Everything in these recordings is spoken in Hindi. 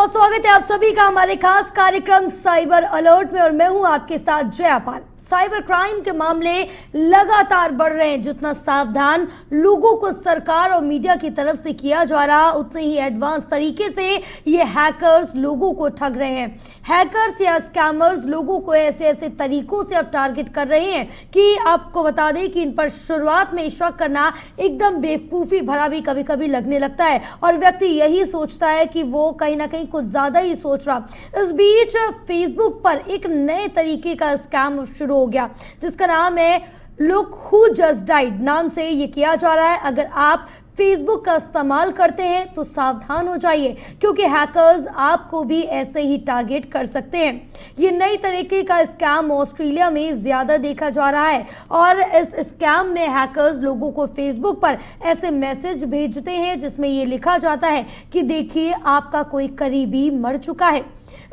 बहुत स्वागत है आप सभी का हमारे खास कार्यक्रम साइबर अलर्ट में और मैं हूं आपके साथ जयापाल। साइबर क्राइम के मामले लगातार बढ़ रहे हैं। जितना सावधान लोगों को सरकार और मीडिया की तरफ से किया जा रहा, उतने ही एडवांस तरीके से ये हैकर्स लोगों को ठग रहे हैं। हैकर्स या स्कैमर्स लोगों को ऐसे ऐसे तरीकों से अब टारगेट कर रहे हैं कि आपको बता दें कि इन पर शुरुआत में शक करना एकदम बेवकूफ़ी भरा भी कभी कभी लगने लगता है और व्यक्ति यही सोचता है कि वो कहीं ना कहीं कुछ ज़्यादा ही सोच रहा। इस बीच फेसबुक पर एक नए तरीके का स्कैम शुरू हो गया जिसका नाम है लुक हु जस्ट डाइड। नाम से ये किया जा रहा है। अगर आप फेसबुक का इस्तेमाल करते हैं तो सावधान हो जाइए क्योंकि हैकर्स आपको भी ऐसे ही टारगेट कर सकते हैं। ये नई तरीके का स्कैम ऑस्ट्रेलिया में ज्यादा देखा जा रहा है और इस स्कैम में हैकर्स लोगों को फेसबुक पर ऐसे मैसेज भेजते हैं जिसमें ये लिखा जाता है कि देखिए आपका कोई करीबी मर चुका है।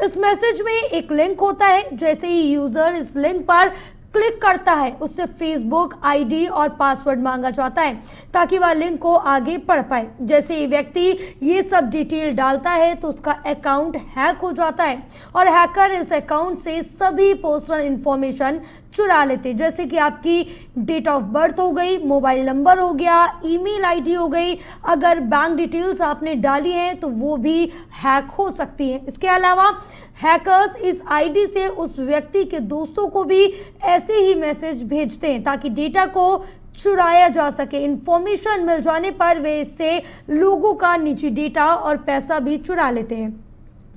इस मैसेज में एक लिंक होता है। जैसे ही यूजर इस लिंक पर क्लिक करता है उससे फेसबुक आईडी और पासवर्ड मांगा जाता है ताकि वह लिंक को आगे पढ़ पाए। जैसे ही व्यक्ति ये सब डिटेल डालता है तो उसका अकाउंट हैक हो जाता है और हैकर इस अकाउंट से सभी पर्सनल इंफॉर्मेशन चुरा लेते हैं, जैसे कि आपकी डेट ऑफ बर्थ हो गई, मोबाइल नंबर हो गया, ईमेल आईडी हो गई। अगर बैंक डिटेल्स आपने डाली हैं तो वो भी हैक हो सकती है। इसके अलावा हैकर्स इस आईडी से उस व्यक्ति के दोस्तों को भी ऐसे ही मैसेज भेजते हैं ताकि डेटा को चुराया जा सके। इंफॉर्मेशन मिल जाने पर वे इससे लोगों का निजी डेटा और पैसा भी चुरा लेते हैं।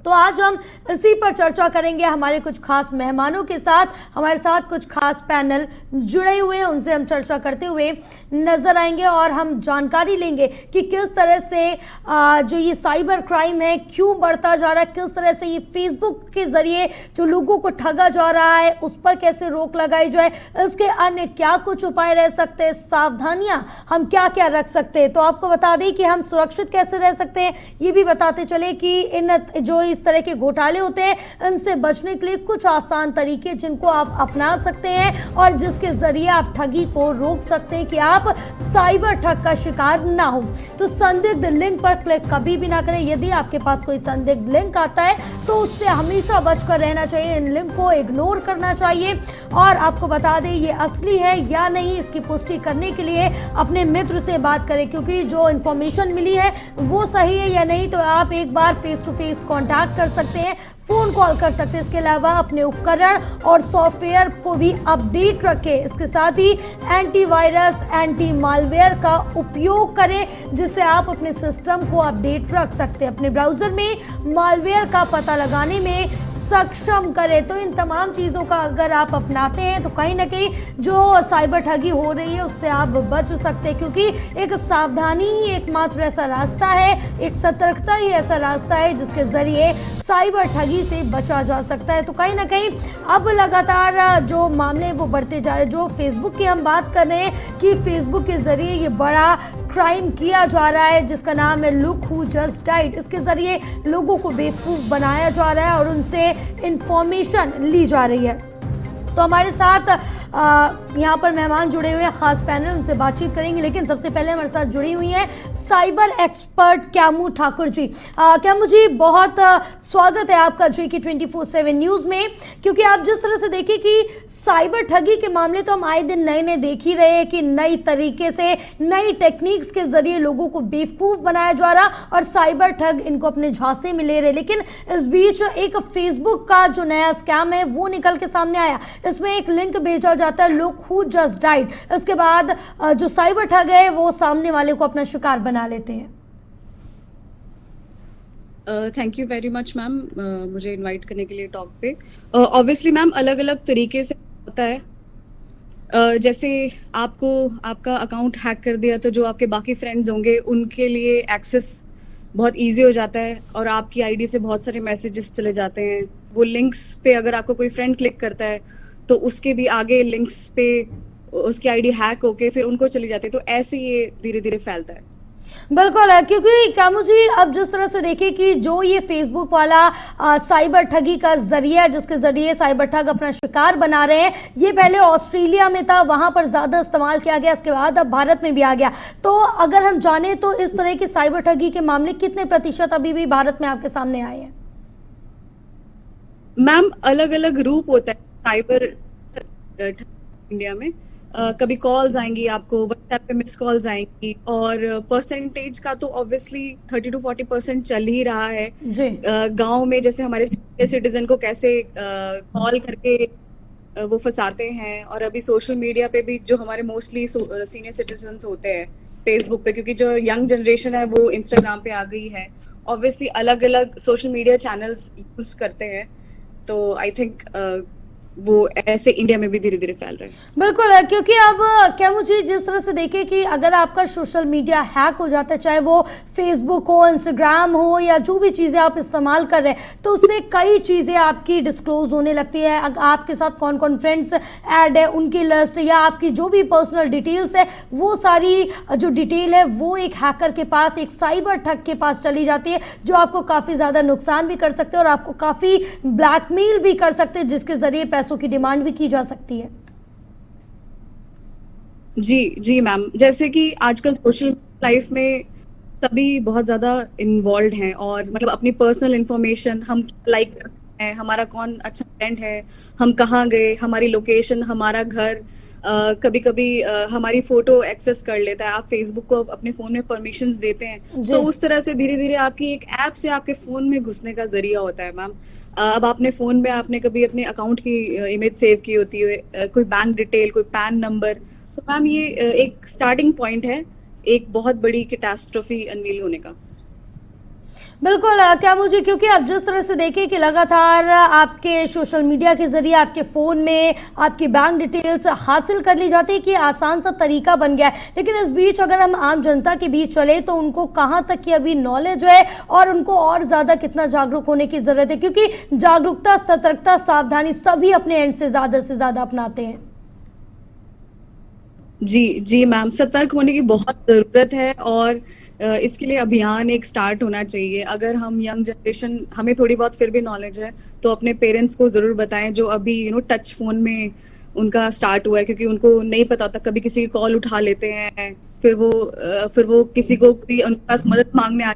तो आज हम इसी पर चर्चा करेंगे हमारे कुछ खास मेहमानों के साथ। हमारे साथ कुछ खास पैनल जुड़े हुए हैं, उनसे हम चर्चा करते हुए नजर आएंगे और हम जानकारी लेंगे कि किस तरह से जो ये साइबर क्राइम है क्यों बढ़ता जा रहा है, किस तरह से ये फेसबुक के जरिए जो लोगों को ठगा जा रहा है उस पर कैसे रोक लगाई जाए, इसके अन्य क्या कुछ उपाय रह सकते हैं, सावधानियां हम क्या क्या रख सकते हैं। तो आपको बता दें कि हम सुरक्षित कैसे रह सकते हैं, ये भी बताते चले कि इन जो इस तरह के घोटाले होते हैं इनसे बचने के लिए कुछ आसान तरीके जिनको आप अपना सकते हैं और जिसके जरिए आप ठगी को रोक सकते हैं कि आप साइबर ठग का शिकार ना हो। तो संदिग्ध लिंक पर क्लिक कभी भी ना करें। यदि आपके पास कोई संदिग्ध लिंक आता है तो उससे हमेशा बचकर रहना चाहिए। इन लिंक को इग्नोर करना चाहिए और आपको बता दें ये असली है या नहीं इसकी पुष्टि करने के लिए अपने मित्र से बात करें क्योंकि जो इंफॉर्मेशन मिली है वो सही है या नहीं तो आप एक बार फेस टू फेस कॉन्टैक्ट कर सकते हैं, फोन कॉल कर सकते हैं। इसके अलावा अपने उपकरण और सॉफ्टवेयर को भी अपडेट रखें। इसके साथ ही एंटीवायरस एंटी मालवेयर का उपयोग करें जिससे आप अपने सिस्टम को अपडेट रख सकते हैं। अपने ब्राउजर में मालवेयर का पता लगाने में सक्षम करें। तो इन तमाम चीज़ों का अगर आप अपनाते हैं तो कहीं ना कहीं जो साइबर ठगी हो रही है उससे आप बच सकते हैं क्योंकि एक सावधानी ही एकमात्र ऐसा रास्ता है, एक सतर्कता ही ऐसा रास्ता है जिसके जरिए साइबर ठगी से बचा जा सकता है। तो कहीं ना कहीं अब लगातार जो मामले वो बढ़ते जा रहे हैं। जो फेसबुक की हम बात कर रहे हैं कि फेसबुक के जरिए ये बड़ा क्राइम किया जा रहा है जिसका नाम है लुक हु जस्ट डाइड। इसके जरिए लोगों को बेवकूफ़ बनाया जा रहा है और उनसे इंफॉर्मेशन ली जा रही है। तो हमारे साथ यहाँ पर मेहमान जुड़े हुए हैं, खास पैनल, उनसे बातचीत करेंगे। लेकिन सबसे पहले हमारे साथ जुड़ी हुई हैं साइबर एक्सपर्ट क्यामू ठाकुर जी। क्यामू जी बहुत स्वागत है आपका JK 24/7 न्यूज़ में क्योंकि आप जिस तरह से देखें कि साइबर ठगी के मामले तो हम आए दिन नए नए देख ही रहे हैं कि नई तरीके से नई टेक्निक्स के जरिए लोगों को बेवकूफ़ बनाया जा रहा और साइबर ठग इनको अपने झांसे में ले रहे। लेकिन इस बीच एक फेसबुक का जो नया स्कैम है वो निकल के सामने आया। इसमें एक लिंक भेजा जाता है लुक हु जस्ट डाइड। इसके बाद जो साइबर ठग है वो सामने वाले को अपना शिकार बना लेते हैं। Thank you very much ma'am मुझे इनवाइट करने के लिए टॉक पे। ऑब्वियसली मैम अलग अलग तरीके से होता है। जैसे आपको आपका अकाउंट हैक कर दिया तो जो आपके बाकी फ्रेंड्स होंगे उनके लिए एक्सेस बहुत इजी हो जाता है और आपकी आईडी से बहुत सारे मैसेजेस चले जाते हैं। वो लिंक्स पे अगर आपको कोई फ्रेंड क्लिक करता है तो उसके भी आगे लिंक्स पे उसकी आईडी हैक होके फिर उनको चली जाती है। तो ऐसे ये धीरे धीरे फैलता है। बिल्कुल है क्योंकि कामू जी अब जिस तरह से देखिए कि जो ये फेसबुक वाला साइबर ठगी का जरिया जिसके जरिए साइबर ठग अपना शिकार बना रहे हैं, ये पहले ऑस्ट्रेलिया में था, वहां पर ज्यादा इस्तेमाल किया गया, इसके बाद अब भारत में भी आ गया। तो अगर हम जाने तो इस तरह की साइबर ठगी के मामले कितने प्रतिशत अभी भी भारत में आपके सामने आए हैं? मैम अलग अलग रूप होता है साइबर इंडिया में। कभी कॉल्स आएंगी आपको, व्हाट्सएप पे मिस कॉल्स आएंगी, और परसेंटेज का तो ऑब्वियसली 30 to 40% चल ही रहा है। जी गांव में जैसे हमारे सिटीजन को कैसे कॉल करके वो फंसाते हैं, और अभी सोशल मीडिया पे भी जो हमारे मोस्टली सीनियर सिटीजन्स होते हैं फेसबुक पे, क्योंकि जो यंग जनरेशन है वो इंस्टाग्राम पे आ गई है, ऑब्वियसली अलग अलग सोशल मीडिया चैनल्स यूज करते हैं। तो आई थिंक वो ऐसे इंडिया में भी धीरे धीरे फैल रहे हैं। बिल्कुल है, क्योंकि अब क्या मुझे जिस तरह से देखें कि अगर आपका सोशल मीडिया हैक हो जाता है, चाहे वो फेसबुक हो, इंस्टाग्राम हो, या जो भी चीज़ें आप इस्तेमाल कर रहे हैं, तो उससे कई चीज़ें आपकी डिस्क्लोज होने लगती है। आपके साथ कौन कौन फ्रेंड्स ऐड है उनकी लिस्ट, या आपकी जो भी पर्सनल डिटेल्स है, वो सारी जो डिटेल है वो एक हैकर के पास, एक साइबर ठग के पास चली जाती है, जो आपको काफ़ी ज़्यादा नुकसान भी कर सकते हैं और आपको काफ़ी ब्लैकमेल भी कर सकते हैं, जिसके ज़रिए पैसों की डिमांड भी की जा सकती है। जी जी मैम, जैसे कि आजकल सोशल लाइफ में सभी बहुत ज्यादा इन्वॉल्व हैं, और मतलब अपनी पर्सनल इंफॉर्मेशन, हम लाइक करते हैं, हमारा कौन अच्छा फ्रेंड है, हम कहाँ गए, हमारी लोकेशन, हमारा घर, कभी कभी हमारी फोटो एक्सेस कर लेता है। आप फेसबुक को अपने फोन में परमिशंस देते हैं, तो उस तरह से धीरे धीरे आपकी एक ऐप से आपके फोन में घुसने का जरिया होता है मैम। अब आपने फोन में आपने कभी अपने अकाउंट की इमेज सेव की होती है, कोई बैंक डिटेल, कोई पैन नंबर, तो मैम ये एक स्टार्टिंग पॉइंट है एक बहुत बड़ी कैटास्ट्रोफी अनवील होने का। बिल्कुल क्या मुझे, क्योंकि आप जिस तरह से देखें कि लगातार आपके सोशल मीडिया के जरिए आपके फ़ोन में आपकी बैंक डिटेल्स हासिल कर ली जाती है, कि आसान सा तरीका बन गया है। लेकिन इस बीच अगर हम आम जनता के बीच चले तो उनको कहाँ तक की अभी नॉलेज है, और उनको और ज़्यादा कितना जागरूक होने की ज़रूरत है, क्योंकि जागरूकता, सतर्कता, सावधानी सभी अपने एंड से ज़्यादा अपनाते हैं। जी जी मैम, सतर्क होने की बहुत ज़रूरत है, और इसके लिए अभियान एक स्टार्ट होना चाहिए। अगर हम यंग जनरेशन, हमें थोड़ी बहुत फिर भी नॉलेज है, तो अपने पेरेंट्स को जरूर बताएं, जो अभी टच फोन में उनका स्टार्ट हुआ है, क्योंकि उनको नहीं पता होता, कभी किसी की कॉल उठा लेते हैं, फिर वो किसी को भी उनके पास मदद मांगने आ,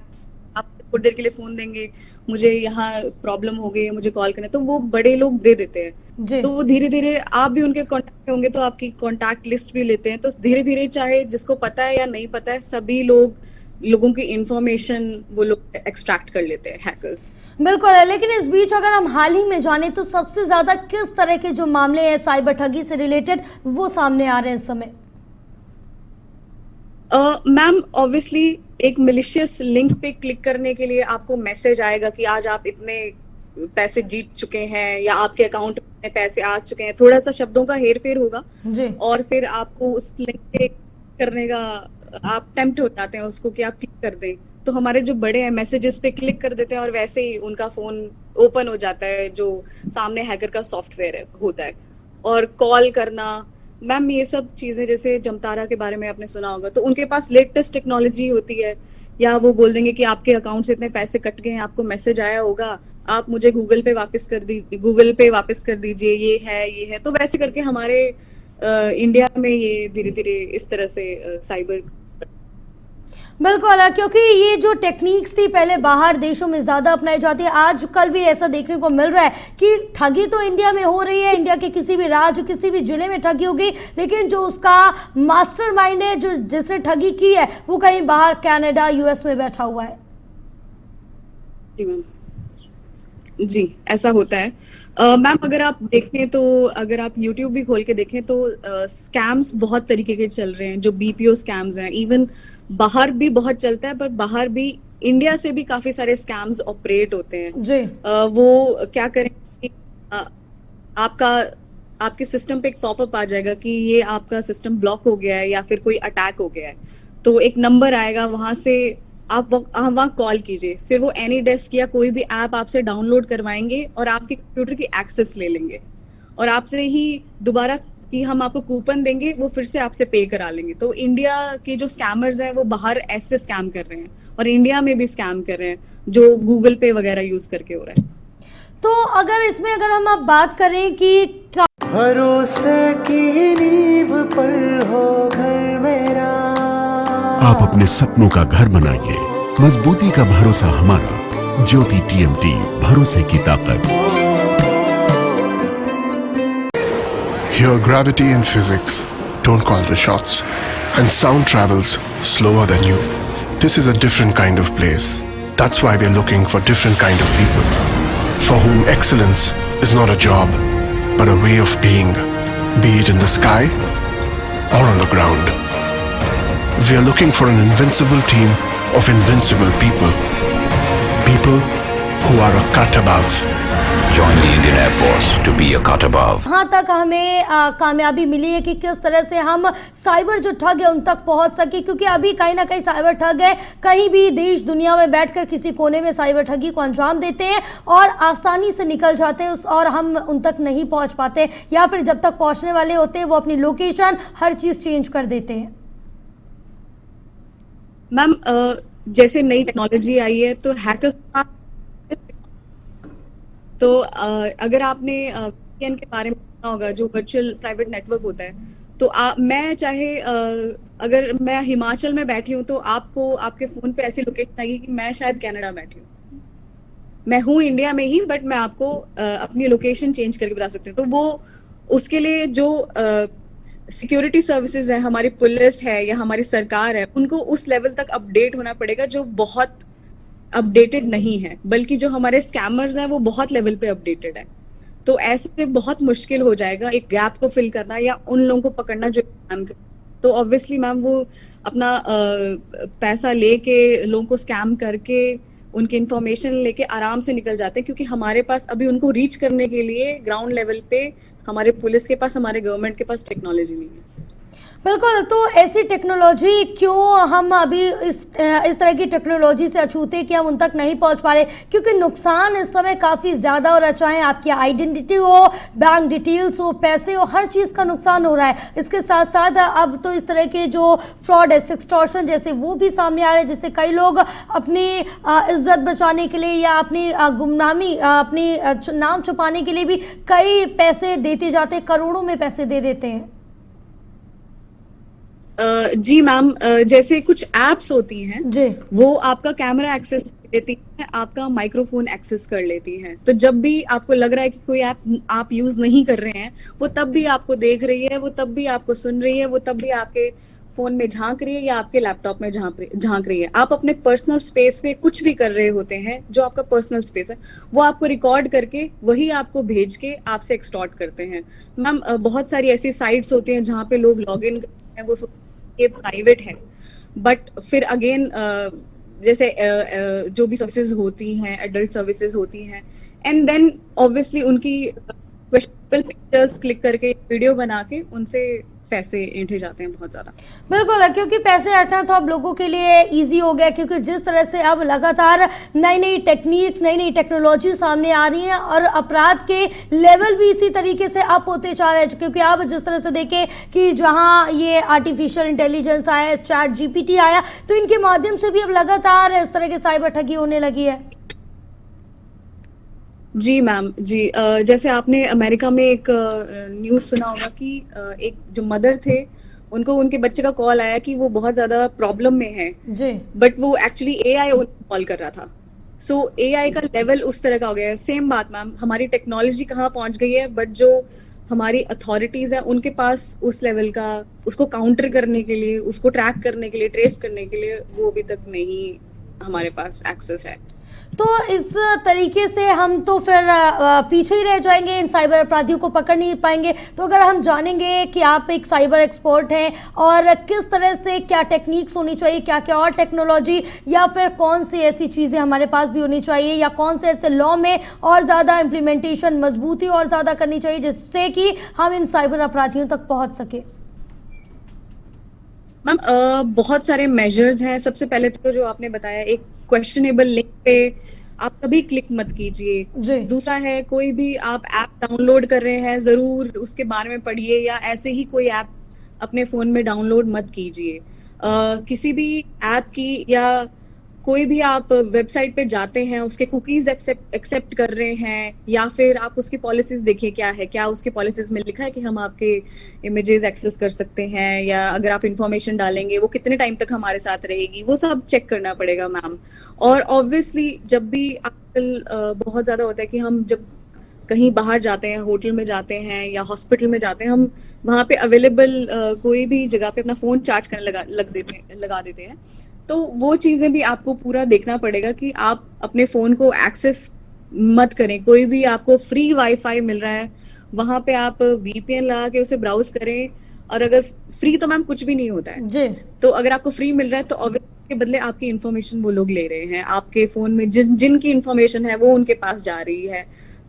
आप थोड़ी देर के लिए फोन देंगे, मुझे यहाँ प्रॉब्लम हो गई है, मुझे कॉल करना, तो वो बड़े लोग दे देते हैं। तो वो धीरे धीरे आप भी उनके कांटेक्ट में होंगे, तो आपकी कांटेक्ट लिस्ट भी लेते हैं, तो धीरे धीरे चाहे जिसको पता है या नहीं पता है, सभी लोगों की इंफॉर्मेशन वो लोग एक्सट्रैक्ट कर लेते हैं, हैकर्स। बिल्कुल है, लेकिन इस बीच अगर हम हाल ही में जाने तो सबसे ज्यादा किस तरह के जो मामले हैं साइबर ठगी से रिलेटेड वो सामने आ रहे हैं इस समय? मैम ऑब्वियसली एक मिलिशियस लिंक पे क्लिक करने के लिए आपको मैसेज आएगा कि आज आप इतने पैसे जीत चुके हैं, या आपके अकाउंट में पैसे आ चुके हैं, थोड़ा सा शब्दों का हेर फेर होगा जी। और फिर आपको उस लिंक पे करने का आप टेम्प्ट हो जाते हैं उसको कि आप क्लिक कर दें। तो हमारे जो बड़े हैं मैसेजेस पे क्लिक कर देते हैं, और वैसे ही उनका फोन ओपन हो जाता है, जो सामने हैकर का सॉफ्टवेयर होता है। और कॉल करना मैम, ये सब चीजें, जैसे जमतारा के बारे में आपने सुना होगा, तो उनके पास लेटेस्ट टेक्नोलॉजी होती है, या वो बोल देंगे कि आपके अकाउंट से इतने पैसे कट गए हैं, आपको मैसेज आया होगा, आप मुझे गूगल पे वापस कर दीजिए, ये है। तो वैसे करके हमारे इंडिया में ये धीरे धीरे इस तरह से साइबर। बिल्कुल, क्योंकि ये जो टेक्निक्स थी पहले बाहर देशों में ज़्यादा अपनाई जाती है, आजकल भी ऐसा देखने को मिल रहा है कि ठगी तो इंडिया में हो रही है, इंडिया के किसी भी राज्य, किसी भी जिले में ठगी होगी, लेकिन जो उसका मास्टरमाइंड है, जो जिसने ठगी की है, वो कहीं बाहर कनाडा, यूएस में बैठा हुआ है। जी ऐसा होता है मैम। अगर आप देखें तो, अगर आप YouTube भी खोल के देखें तो स्कैम्स बहुत तरीके के चल रहे हैं, जो BPO स्कैम्स हैं, इवन बाहर भी बहुत चलता है, पर बाहर भी इंडिया से भी काफी सारे स्कैम्स ऑपरेट होते हैं जी। वो क्या करें, आपके सिस्टम पे एक पॉपअप आ जाएगा कि ये आपका सिस्टम ब्लॉक हो गया है या फिर कोई अटैक हो गया है, तो एक नंबर आएगा, वहां से आप वहाँ कॉल कीजिए, फिर वो एनी डेस्क या कोई भी ऐप आपसे डाउनलोड करवाएंगे और आपके कंप्यूटर की एक्सेस ले लेंगे, और आपसे ही दोबारा कि हम आपको कूपन देंगे, वो फिर से आपसे पे करा लेंगे। तो इंडिया के जो स्कैमर्स हैं वो बाहर ऐसे स्कैम कर रहे हैं, और इंडिया में भी स्कैम कर रहे हैं, जो गूगल पे वगैरह यूज करके हो रहा है। तो अगर हम आप बात करें कि भरोसे की नींव पर हो घर मेरा, आप अपने सपनों का घर बनाइए, मजबूती का भरोसा हमारा। ज्योति TMT, भरोसे की ताकत। Here, gravity and physics don't call the shots, and sound travels slower than you. This is a different kind of place. That's why we're looking for different kind of people, for whom excellence is not a job, but a way of being, be it in the sky or on the ground. We are looking for an invincible team of invincible people, people who are a cut above. Join the Indian Air Force to be a cut above. यहाँ तक हमें कामयाबी मिली है कि किस तरह से हम साइबर जो ठग है उन तक पहुंच सके, क्योंकि अभी कहीं ना कहीं साइबर ठग है कहीं भी देश दुनिया में बैठकर किसी कोने में साइबर ठगी को अंजाम देते हैं और आसानी से निकल जाते हैं और हम उन तक नहीं पहुंच पाते, या फिर जब तक पहुंचने वाले होते हैं वो अपनी लोकेशन हर चीज चेंज कर देते हैं। मैम जैसे नई टेक्नोलॉजी आई है तो हैकर्स तो अगर आपने VPN के बारे में सुना होगा, जो वर्चुअल प्राइवेट नेटवर्क होता है, तो मैं चाहे अगर मैं हिमाचल में बैठी हूँ तो आपको आपके फोन पे ऐसी लोकेशन आएगी कि मैं शायद कनाडा बैठी हूँ, मैं हूँ इंडिया में ही, बट मैं आपको अपनी लोकेशन चेंज करके बता सकती हूँ। तो वो उसके लिए जो सिक्योरिटी सर्विसेज है, हमारी पुलिस है या हमारी सरकार है, उनको उस लेवल तक अपडेट होना पड़ेगा जो बहुत अपडेटेड नहीं है, बल्कि जो हमारे स्कैमर्स हैं वो बहुत लेवल पे अपडेटेड है। तो ऐसे बहुत मुश्किल हो जाएगा एक गैप को फिल करना या उन लोगों को पकड़ना जो स्कैम कर। तो ऑब्वियसली मैम वो अपना पैसा लेके लोगों को स्कैम करके उनकी इंफॉर्मेशन लेके आराम से निकल जाते हैं, क्योंकि हमारे पास अभी उनको रीच करने के लिए ग्राउंड लेवल पे हमारे पुलिस के पास, हमारे गवर्नमेंट के पास टेक्नोलॉजी नहीं है। बिल्कुल, तो ऐसी टेक्नोलॉजी क्यों हम अभी इस तरह की टेक्नोलॉजी से अछूते कि हम उन तक नहीं पहुंच पा रहे, क्योंकि नुकसान इस समय काफ़ी ज़्यादा हो रहा है, चाहे आपकी आइडेंटिटी हो, बैंक डिटेल्स हो, पैसे हो, हर चीज़ का नुकसान हो रहा है। इसके साथ साथ अब तो इस तरह के जो फ्रॉड है, एक्सटॉर्शन जैसे, वो भी सामने आ रहे हैं, जिससे कई लोग अपनी इज्जत बचाने के लिए या अपनी गुमनामी, अपनी नाम छुपाने के लिए भी कई पैसे देते जाते हैं, करोड़ों में पैसे दे देते हैं। जी मैम, जैसे कुछ एप्स होती हैं जी, वो आपका कैमरा एक्सेस लेती है, आपका माइक्रोफोन एक्सेस कर लेती है। तो जब भी आपको लग रहा है कि कोई ऐप आप यूज नहीं कर रहे हैं, वो तब भी आपको देख रही है, वो तब भी आपको सुन रही है, वो तब भी आपके फोन में झांक रही है या आपके लैपटॉप में झांक रही है। आप अपने पर्सनल स्पेस में कुछ भी कर रहे होते हैं, जो आपका पर्सनल स्पेस है, वो आपको रिकॉर्ड करके वही आपको भेज के आपसे एक्सटॉर्ट करते हैं। मैम बहुत सारी ऐसी साइट्स होती हैं जहाँ पे लोग लॉग इन करते हैं, वो ये प्राइवेट है, बट फिर अगेन जैसे जो भी सर्विसेज होती हैं, एडल्ट सर्विसेज होती हैं, एंड देन ऑब्वियसली उनकी क्वेश्चनेबल पिक्चर्स क्लिक करके वीडियो बना के उनसे पैसे ऐंठे जाते हैं बहुत ज्यादा। बिल्कुल, क्योंकि पैसे हटना तो अब लोगों के लिए इजी हो गया, क्योंकि जिस तरह से अब लगातार नई नई टेक्निक्स, नई नई टेक्नोलॉजी सामने आ रही हैं और अपराध के लेवल भी इसी तरीके से अप होते जा रहे हैं। क्योंकि अब जिस तरह से देखें कि जहां ये आर्टिफिशियल इंटेलिजेंस आया, चैट GPT आया, तो इनके माध्यम से भी अब लगातार इस तरह के साइबर ठगी होने लगी है। जी मैम, जी जैसे आपने अमेरिका में एक न्यूज़ सुना होगा कि एक जो मदर थे, उनको उनके बच्चे का कॉल आया कि वो बहुत ज्यादा प्रॉब्लम में है जी, बट वो एक्चुअली AI उनको कॉल कर रहा था। सो AI का लेवल उस तरह का हो गया है। सेम बात मैम, हमारी टेक्नोलॉजी कहाँ पहुंच गई है, बट जो हमारी अथॉरिटीज है उनके पास उस लेवल का, उसको काउंटर करने के लिए, उसको ट्रैक करने के लिए, ट्रेस करने के लिए वो अभी तक नहीं हमारे पास एक्सेस है। तो इस तरीके से हम तो फिर पीछे ही रह जाएंगे, इन साइबर अपराधियों को पकड़ नहीं पाएंगे। तो अगर हम जानेंगे कि आप एक साइबर एक्सपर्ट हैं और किस तरह से क्या टेक्निक्स होनी चाहिए, क्या क्या और टेक्नोलॉजी या फिर कौन सी ऐसी चीज़ें हमारे पास भी होनी चाहिए, या कौन से ऐसे लॉ में और ज़्यादा इम्प्लीमेंटेशन, मजबूती और ज़्यादा करनी चाहिए जिससे कि हम इन साइबर अपराधियों तक पहुँच सके। मैम बहुत सारे मेजर्स हैं। सबसे पहले तो जो आपने बताया, एक क्वेश्चनेबल लिंक पे आप कभी क्लिक मत कीजिए। दूसरा है, कोई भी आप ऐप डाउनलोड कर रहे हैं, जरूर उसके बारे में पढ़िए, या ऐसे ही कोई ऐप अपने फोन में डाउनलोड मत कीजिए। किसी भी ऐप की या कोई भी आप वेबसाइट पे जाते हैं, उसके कुकीज एक्सेप्ट कर रहे हैं, या फिर आप उसकी पॉलिसीज देखिए क्या है, क्या उसके पॉलिसीज में लिखा है कि हम आपके इमेजेस एक्सेस कर सकते हैं, या अगर आप इंफॉर्मेशन डालेंगे वो कितने टाइम तक हमारे साथ रहेगी, वो सब चेक करना पड़ेगा मैम। और ऑब्वियसली जब भी आजकल बहुत ज्यादा होता है कि हम जब कहीं बाहर जाते हैं, होटल में जाते हैं या हॉस्पिटल में जाते हैं, हम वहाँ पे अवेलेबल कोई भी जगह पे अपना फोन चार्ज करने लगा देते हैं। तो वो चीजें भी आपको पूरा देखना पड़ेगा कि आप अपने फोन को एक्सेस मत करें। कोई भी आपको फ्री वाईफाई मिल रहा है, वहां पे आप वीपीएन लगा के उसे ब्राउज करें। और अगर फ्री तो मैम कुछ भी नहीं होता है, जी तो अगर आपको फ्री मिल रहा है तो ऑब्वियसली के बदले आपकी इन्फॉर्मेशन वो लोग ले रहे हैं। आपके फोन में जिनकी इन्फॉर्मेशन है वो उनके पास जा रही है।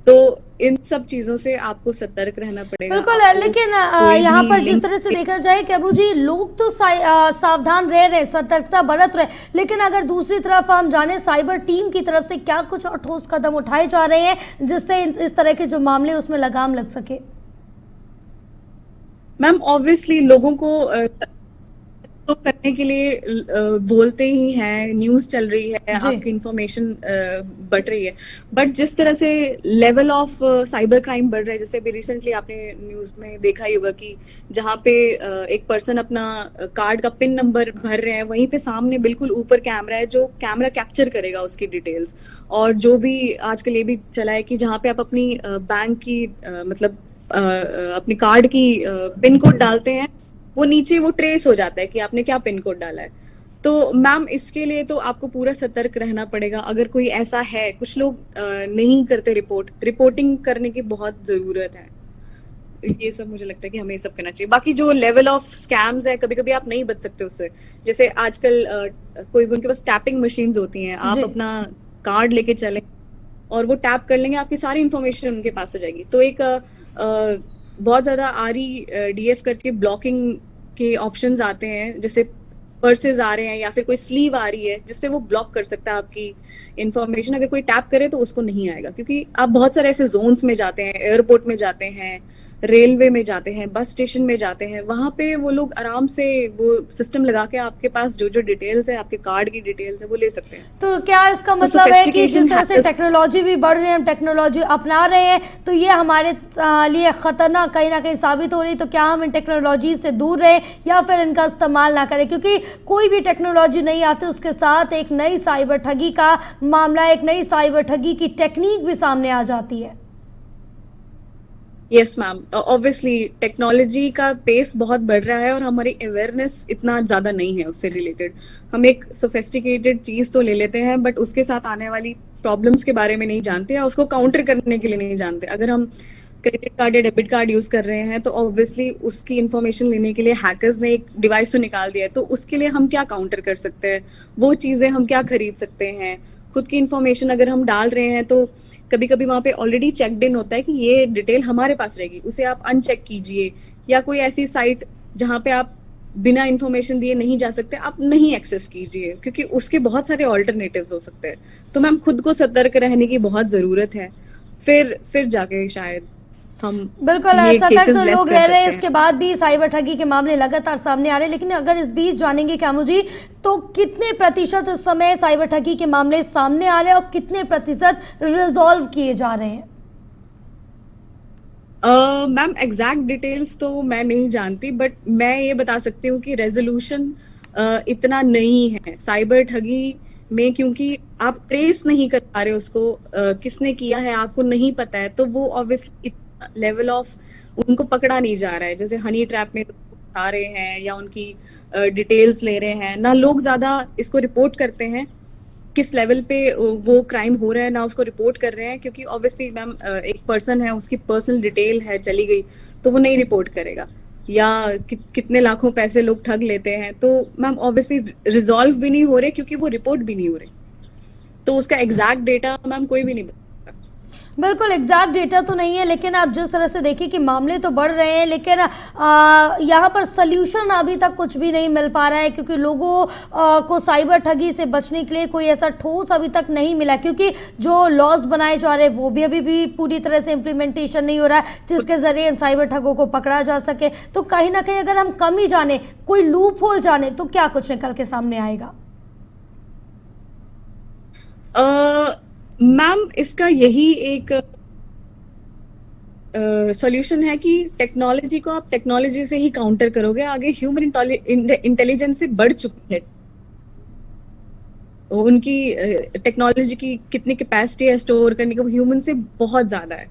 तो इन सब चीजों से आपको सतर्क रहना पड़ेगा। बिल्कुल। आपको लेकिन कोई यहाँ भी पर जिस लिंक तरह से देखा जाए कि अबू जी, लोग तो सावधान रह रहे, सतर्कता बरत रहे, लेकिन अगर दूसरी तरफ हम जाने साइबर टीम की तरफ से क्या कुछ और ठोस कदम उठाए जा रहे हैं जिससे इस तरह के जो मामले उसमें लगाम लग सके? मैम ऑब्वियसली लोगों को तो करने के लिए बोलते ही हैं, न्यूज चल रही है, आपकी इंफॉर्मेशन बढ़ रही है, बट जिस तरह से लेवल ऑफ साइबर क्राइम बढ़ रहा है, जैसे अभी रिसेंटली आपने न्यूज में देखा ही होगा कि जहाँ पे एक पर्सन अपना कार्ड का पिन नंबर भर रहे हैं, वहीं पे सामने बिल्कुल ऊपर कैमरा है जो कैमरा कैप्चर करेगा उसकी डिटेल्स। और जो भी आजकल ये भी चला है कि जहाँ पे आप अपनी बैंक की मतलब अपनी कार्ड की पिन कोड डालते हैं, वो नीचे वो ट्रेस हो जाता है कि आपने क्या पिन कोड डाला है। तो मैम इसके लिए तो आपको पूरा सतर्क रहना पड़ेगा। अगर कोई ऐसा है, कुछ लोग नहीं करते रिपोर्टिंग करने की बहुत जरूरत है। ये सब मुझे लगता है कि हमें ये सब करना चाहिए। बाकी जो लेवल ऑफ स्कैम्स है, कभी कभी आप नहीं बच सकते उससे। जैसे आजकल कोई उनके पास टैपिंग मशीन्स होती हैं, आप अपना कार्ड लेके चलें और वो टैप कर लेंगे, आपकी सारी इंफॉर्मेशन उनके पास हो जाएगी। तो एक बहुत ज्यादा REDF करके ब्लॉकिंग के ऑप्शंस आते हैं, जैसे पर्सेज आ रहे हैं या फिर कोई स्लीव आ रही है जिससे वो ब्लॉक कर सकता है आपकी इंफॉर्मेशन। अगर कोई टैप करे तो उसको नहीं आएगा, क्योंकि आप बहुत सारे ऐसे जोन्स में जाते हैं, एयरपोर्ट में जाते हैं, रेलवे में जाते हैं, बस स्टेशन में जाते हैं, वहां पे वो लोग आराम से वो सिस्टम लगा के आपके पास जो जो डिटेल्स है, आपके कार्ड की डिटेल्स है, वो ले सकते हैं। तो क्या इसका मतलब है कि जिस तरह से टेक्नोलॉजी भी बढ़ रही है, हम टेक्नोलॉजी अपना रहे हैं, तो ये हमारे लिए खतरनाक कहीं ना कहीं साबित हो रही है? तो क्या हम इन टेक्नोलॉजी से दूर रहे या फिर इनका इस्तेमाल ना करें? क्योंकि कोई भी टेक्नोलॉजी नहीं आती, उसके साथ एक नई साइबर ठगी का मामला, एक नई साइबर ठगी की टेक्निक भी सामने आ जाती है। यस मैम, ऑब्वियसली टेक्नोलॉजी का पेस बहुत बढ़ रहा है और हमारी अवेयरनेस इतना ज्यादा नहीं है उससे रिलेटेड। हम एक सोफिस्टिकेटेड चीज तो ले लेते हैं, बट उसके साथ आने वाली प्रॉब्लम्स के बारे में नहीं जानते या उसको काउंटर करने के लिए नहीं जानते। अगर हम क्रेडिट कार्ड या डेबिट कार्ड यूज कर रहे हैं तो ऑब्वियसली उसकी इंफॉर्मेशन लेने के लिए हैकर्स ने एक डिवाइस तो निकाल दिया है, तो उसके लिए हम क्या काउंटर कर सकते हैं, वो चीजें हम क्या खरीद सकते हैं। खुद की इंफॉर्मेशन अगर हम डाल रहे हैं तो कभी कभी वहां पे ऑलरेडी चेक्ड इन होता है कि ये डिटेल हमारे पास रहेगी, उसे आप अनचेक कीजिए। या कोई ऐसी साइट जहां पे आप बिना इंफॉर्मेशन दिए नहीं जा सकते, आप नहीं एक्सेस कीजिए, क्योंकि उसके बहुत सारे ऑल्टरनेटिव्स हो सकते हैं। तो मैम खुद को सतर्क रहने की बहुत जरूरत है, फिर जाके शायद हम बिल्कुल सतर्क तो लोग रह रहे हैं, इसके बाद भी साइबर ठगी के मामले लगातार सामने आ रहे हैं। लेकिन अगर इस बीच जानेंगे कामू जी, तो कितने प्रतिशत इस समय साइबर ठगी के मामले सामने आ रहे हैं और कितने प्रतिशत रिजॉल्व किए जा रहे हैं? मैम एग्जैक्ट डिटेल्स तो मैं नहीं जानती, बट मैं ये बता सकती हूँ कि रेजोल्यूशन इतना नहीं है साइबर ठगी में, क्योंकि आप ट्रेस नहीं कर पा रहे उसको, किसने किया है आपको नहीं पता है, तो वो ऑब्वियसली लेवल ऑफ उनको पकड़ा नहीं जा रहा है। जैसे हनी ट्रैप में आ रहे हैं या उनकी डिटेल्स ले रहे हैं ना, लोग ज्यादा इसको रिपोर्ट करते हैं किस लेवल पे वो क्राइम हो रहा है, ना उसको रिपोर्ट कर रहे हैं, क्योंकि ऑब्वियसली मैम एक पर्सन है, उसकी पर्सनल डिटेल है चली गई तो वो नहीं रिपोर्ट करेगा। या कितने लाखों पैसे लोग ठग लेते हैं, तो मैम ऑब्वियसली रिजॉल्व भी नहीं हो रहे क्योंकि वो रिपोर्ट भी नहीं हो रहे। तो उसका एग्जैक्ट डेटा मैम कोई भी नहीं बता। बिल्कुल एग्जैक्ट डेटा तो नहीं है, लेकिन आप जिस तरह से देखिए कि मामले तो बढ़ रहे हैं, लेकिन यहाँ पर सल्यूशन अभी तक कुछ भी नहीं मिल पा रहा है, क्योंकि लोगों को साइबर ठगी से बचने के लिए कोई ऐसा ठोस अभी तक नहीं मिला, क्योंकि जो लॉस बनाए जा रहे हैं वो भी अभी भी पूरी तरह से इम्प्लीमेंटेशन नहीं हो रहा है जिसके जरिए इन साइबर ठगों को पकड़ा जा सके। तो कहीं ना कहीं अगर हम कमी जाने, कोई लूप होल जाने, तो क्या कुछ निकल के सामने आएगा? मैम इसका यही एक सॉल्यूशन है कि टेक्नोलॉजी को आप टेक्नोलॉजी से ही काउंटर करोगे। आगे ह्यूमन इंटेलिजेंस से बढ़ चुकी है, उनकी टेक्नोलॉजी की कितनी कैपेसिटी है स्टोर करने की, वो ह्यूमन से बहुत ज्यादा है।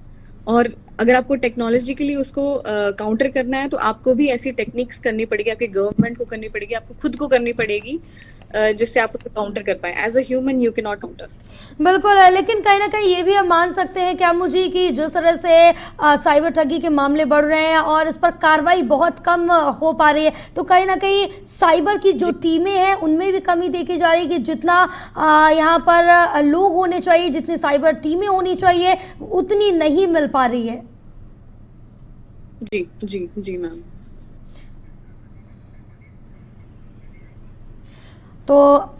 और अगर आपको टेक्नोलॉजिकली उसको काउंटर करना है तो आपको भी ऐसी टेक्निक्स करनी पड़ेगी, आपके गवर्नमेंट को करनी पड़ेगी, आपको खुद को करनी पड़ेगी, जिससे आप उसको काउंटर कर पाए। As a human you can not counter. बिल्कुल, लेकिन कहीं ना कहीं ये भी हम मान सकते हैं क्या मुझे कि जिस तरह से साइबर ठगी के मामले बढ़ रहे हैं और इस पर कार्रवाई बहुत कम हो पा रही है, तो कहीं ना कहीं साइबर की जो टीमें हैं उनमें भी कमी देखी जा रही है कि जितना यहाँ पर लोग होने चाहिए, जितनी साइबर टीमें होनी चाहिए उतनी नहीं मिल पा रही है। जी जी जी मैम। तो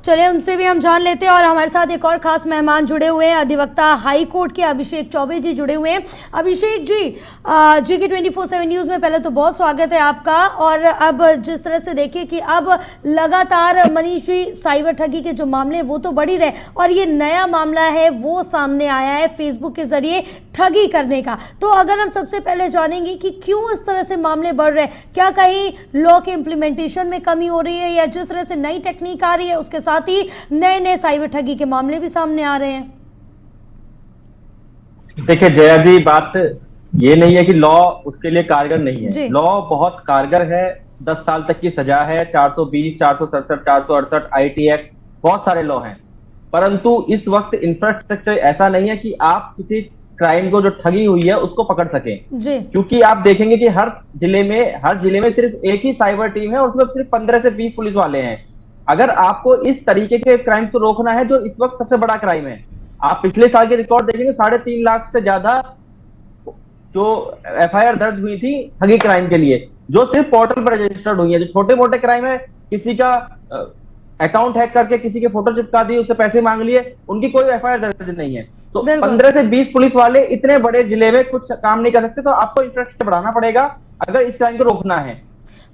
चलिए उनसे भी हम जान लेते हैं। और हमारे साथ एक और खास मेहमान जुड़े हुए हैं, अधिवक्ता हाई कोर्ट के अभिषेक चौबे जी जुड़े हुए हैं। अभिषेक जी, GK 24/7 न्यूज़ में पहले तो बहुत स्वागत है आपका। और अब जिस तरह से देखिए कि अब लगातार मनीषी साइबर ठगी के जो मामले वो तो बढ़ ही रहे, और ये नया मामला है वो सामने आया है फेसबुक के जरिए ठगी करने का। तो अगर हम सबसे पहले जानेंगे कि क्यों इस तरह से मामले बढ़ रहे हैं, क्या कहीं लॉ के इम्प्लीमेंटेशन में कमी हो रही है, या जिस तरह से नई टेक्निक आ रही है उसके साथ ही नए नए साइबर ठगी के मामले भी सामने आ रहे हैं? देखिए जया जी, बात ये नहीं है कि लॉ उसके लिए कारगर नहीं है। लॉ बहुत कारगर है। 10 साल तक की सजा है, 420, 467, 468 IT एक्ट, बहुत सारे लॉ हैं। परंतु इस वक्त इंफ्रास्ट्रक्चर ऐसा नहीं है कि आप किसी क्राइम को जो ठगी हुई है उसको पकड़ सकें जी। क्योंकि आप देखेंगे कि हर जिले में सिर्फ एक ही साइबर टीम है, उसमें सिर्फ 15 से 20 पुलिस वाले हैं। अगर आपको इस तरीके के क्राइम को रोकना है, जो इस वक्त सबसे बड़ा क्राइम है, आप पिछले साल के रिकॉर्ड देखेंगे, 3.5 लाख से ज्यादा जो FIR दर्ज हुई थी ठगी क्राइम के लिए, जो सिर्फ पोर्टल पर रजिस्टर्ड हुई है। जो छोटे मोटे क्राइम है, किसी का अकाउंट हैक करके किसी के फोटो चिपका दी, उससे पैसे मांग लिए, उनकी कोई FIR दर्ज नहीं है। तो 15 से 20 पुलिस वाले इतने बड़े जिले में कुछ काम नहीं कर सकते। तो आपको इंफ्रास्ट्रक्चर बढ़ाना पड़ेगा अगर इस क्राइम को रोकना है।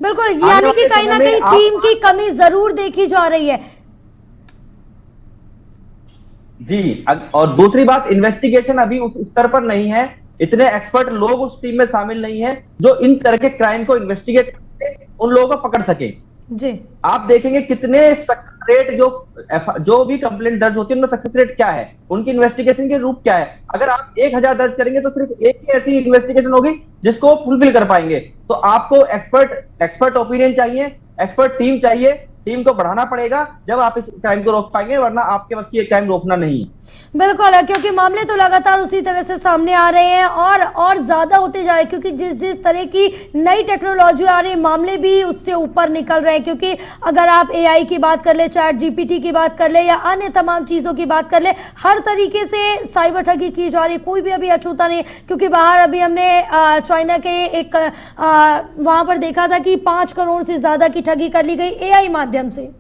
बिल्कुल, यानी कि कहीं ना कहीं टीम की कमी जरूर देखी जा रही है जी। और दूसरी बात, इन्वेस्टिगेशन अभी उस स्तर पर नहीं है, इतने एक्सपर्ट लोग उस टीम में शामिल नहीं है जो इन तरह के क्राइम को इन्वेस्टिगेट करके उन लोगों को पकड़ सके जी। आप देखेंगे कितने सक्सेस रेट, जो भी कंप्लेंट दर्ज होती है उनमें सक्सेस रेट क्या है, उनकी इन्वेस्टिगेशन के रूप क्या है। अगर आप 1000 दर्ज करेंगे तो सिर्फ एक ही ऐसी इन्वेस्टिगेशन होगी जिसको फुलफिल कर पाएंगे। तो आपको एक्सपर्ट ओपिनियन चाहिए, एक्सपर्ट टीम चाहिए, टीम को बढ़ाना पड़ेगा, जब आप इस क्राइम को रोक पाएंगे, वरना आपके बस की क्राइम रोकना नहीं। बिल्कुल, क्योंकि मामले तो लगातार उसी तरह से सामने आ रहे हैं और ज्यादा होते जा रहे हैं, क्योंकि जिस तरह की नई टेक्नोलॉजी आ रही है मामले भी उससे ऊपर निकल रहे हैं। क्योंकि अगर आप AI की बात कर ले, ChatGPT की बात कर ले, या अन्य तमाम चीजों की बात कर ले, हर तरीके से साइबर ठगी की जा रही है। कोई भी अभी अछूता नहीं, क्योंकि बाहर अभी हमने चाइना के एक वहां पर देखा था कि 5 करोड़ से ज्यादा की ठगी कर ली गई AI माध्यम से।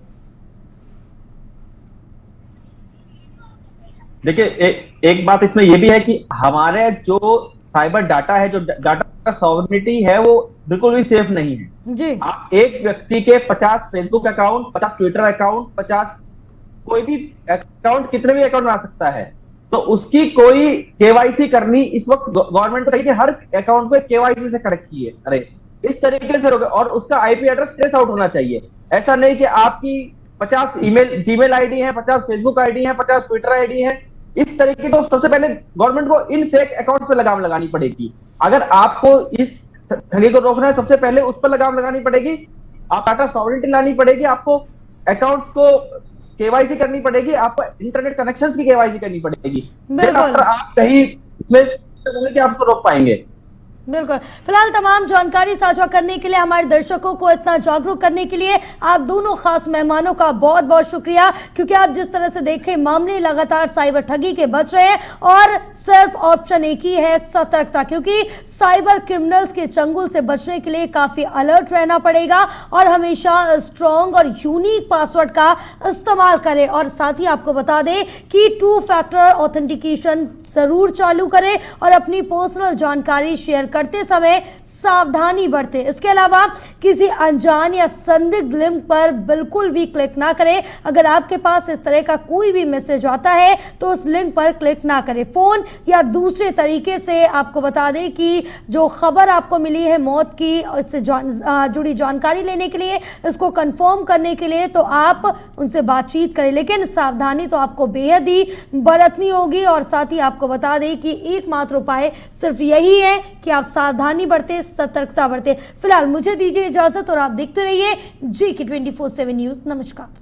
देखिए एक बात इसमें यह भी है कि हमारे जो साइबर डाटा है, जो डाटा का सॉवरेनिटी है, वो बिल्कुल भी सेफ नहीं है जी। आप एक व्यक्ति के 50 फेसबुक अकाउंट, 50 ट्विटर अकाउंट, 50 कोई भी अकाउंट, कितने भी अकाउंट आ सकता है, तो उसकी कोई KYC करनी इस वक्त गवर्नमेंट को चाहिए कि हर अकाउंट को KYC से कनेक्ट किए, अरे इस तरीके से, और उसका IP एड्रेस ट्रेस आउट होना चाहिए। ऐसा नहीं कि आपकी 50 जीमेल ID है, 50 फेसबुक ID है, 50 ट्विटर ID है। इस तरीके को सबसे पहले गवर्नमेंट को इन फेक अकाउंट पे लगाम लगानी पड़ेगी। अगर आपको इस ठगी को रोकना है, सबसे पहले उस पर लगाम लगानी पड़ेगी। आप डाटा सॉवरेनिटी लानी पड़ेगी, आपको अकाउंट्स को KYC करनी पड़ेगी, आपको इंटरनेट कनेक्शंस की KYC करनी पड़ेगी। आप कहीं में आपको रोक पाएंगे। बिल्कुल। फिलहाल तमाम जानकारी साझा करने के लिए, हमारे दर्शकों को इतना जागरूक करने के लिए आप दोनों खास मेहमानों का बहुत बहुत शुक्रिया, क्योंकि आप जिस तरह से देखें मामले लगातार साइबर ठगी के बच रहे हैं, और सिर्फ ऑप्शन एक ही है, सतर्कता। क्योंकि साइबर क्रिमिनल्स के चंगुल से बचने के लिए काफी अलर्ट रहना पड़ेगा, और हमेशा स्ट्रॉन्ग और यूनिक पासवर्ड का इस्तेमाल करें। और साथ ही आपको बता दें कि 2 फैक्टर ऑथेंटिकेशन जरूर चालू करें, और अपनी पर्सनल जानकारी शेयर कर करते समय सावधानी बरतें। इसके अलावा किसी अनजान या संदिग्ध लिंक पर बिल्कुल भी क्लिक ना करें। अगर आपके पास इस तरह का कोई भी मैसेज आता है तो उस लिंक पर क्लिक ना करें। फोन या दूसरे तरीके से आपको बता दें कि जो खबर आपको मिली है मौत की, इससे जुड़ी जानकारी लेने के लिए, इसको कंफर्म करने के लिए तो आप उनसे बातचीत करें, लेकिन सावधानी तो आपको बेहद ही बरतनी होगी। और साथ ही आपको बता दें कि एकमात्र उपाय सिर्फ यही है कि आप सावधानी बरतें, सतर्कता बरतें। फिलहाल मुझे दीजिए इजाजत और आप देखते रहिए GK 24/7 न्यूज। नमस्कार।